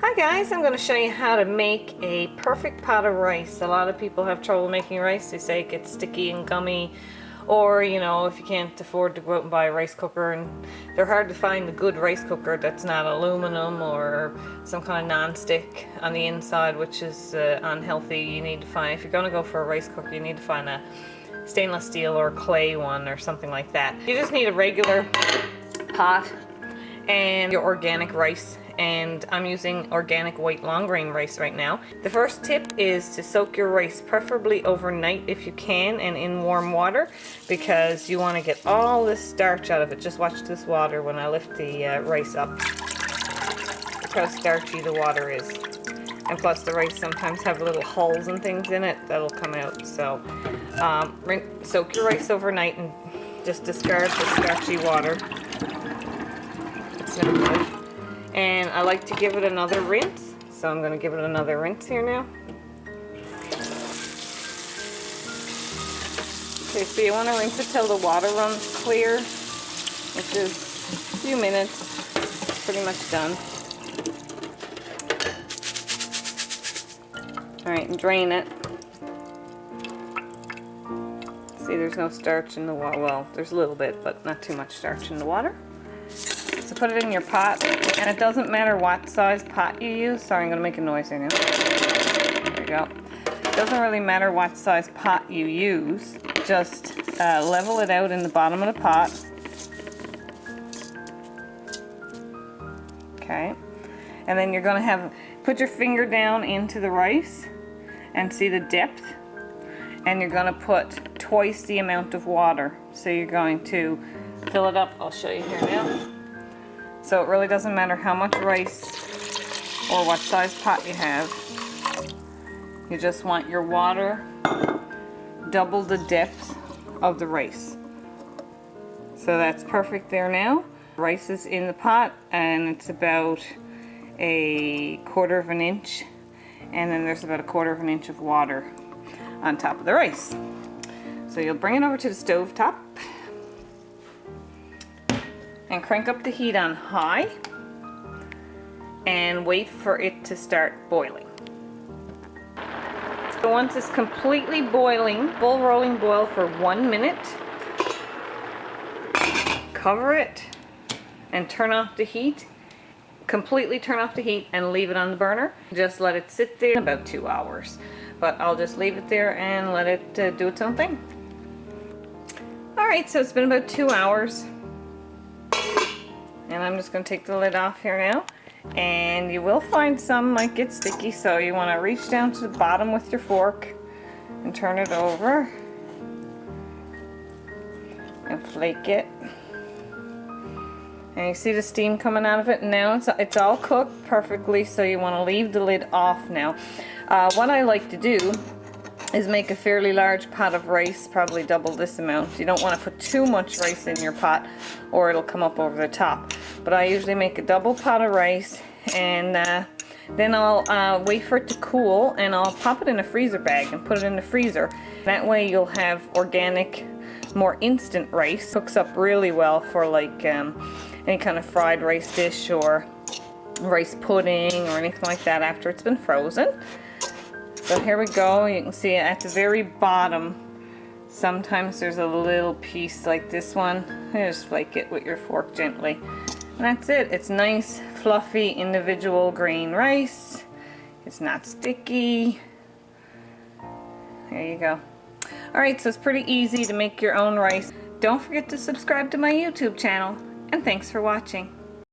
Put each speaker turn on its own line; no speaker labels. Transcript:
Hi guys, I'm going to show you how to make a perfect pot of rice. A lot of people have trouble making rice. They say it gets sticky and gummy, or you know, if you can't afford to go out and buy a rice cooker, and they're hard to find a good rice cooker that's not aluminum or some kind of non-stick on the inside, which is unhealthy. You need to find, if you're going to go for a rice cooker, you need to find a stainless steel or clay one or something like that. You just need a regular pot and your organic rice, and I'm using organic white long grain rice right now. The first tip is to soak your rice, preferably overnight if you can, and in warm water, because you want to get all this starch out of it. Just watch this water when I lift the rice up. Look how starchy the water is. And plus the rice sometimes have little hulls and things in it that'll come out. So soak your rice overnight and just discard the starchy water. It's no good. And I like to give it another rinse, so I'm going to give it another rinse here now. Okay, so you want to rinse it till the water runs clear, which is a few minutes. It's pretty much done. Alright, and drain it. See, there's no starch in the water. Well, there's a little bit, but not too much starch in the water. So put it in your pot, and it doesn't matter what size pot you use. Sorry, I'm going to make a noise here now. There you go. It doesn't really matter what size pot you use. Just level it out in the bottom of the pot. Okay. And then you're going to put your finger down into the rice and see the depth. And you're going to put twice the amount of water. So you're going to fill it up. I'll show you here now. So it really doesn't matter how much rice or what size pot you have. You just want your water double the depth of the rice. So that's perfect there now. Rice is in the pot, and it's about a 1/4 of an inch, and then there's about a 1/4 of an inch of water on top of the rice. So you'll bring it over to the stove top and crank up the heat on high and wait for it to start boiling. So once it's completely boiling, full rolling boil for 1 minute, cover it and turn off the heat. Completely turn off the heat and leave it on the burner. Just let it sit there about 2 hours. But I'll just leave it there and let it do its own thing. Alright, so it's been about 2 hours. And I'm just going to take the lid off here now. And you will find some might get sticky, so you want to reach down to the bottom with your fork and turn it over and flake it. And you see the steam coming out of it. Now it's all cooked perfectly, so you want to leave the lid off now. What I like to do is make a fairly large pot of rice, probably double this amount. You don't want to put too much rice in your pot or it'll come up over the top. But I usually make a double pot of rice, and then I'll wait for it to cool, and I'll pop it in a freezer bag and put it in the freezer. That way you'll have organic, more instant rice. Cooks up really well for like any kind of fried rice dish or rice pudding or anything like that after it's been frozen. So here we go. You can see at the very bottom, sometimes there's a little piece like this one. You just flake it with your fork gently. And that's it. It's nice, fluffy, individual green rice. It's not sticky. There you go. Alright, so it's pretty easy to make your own rice. Don't forget to subscribe to my YouTube channel. And thanks for watching.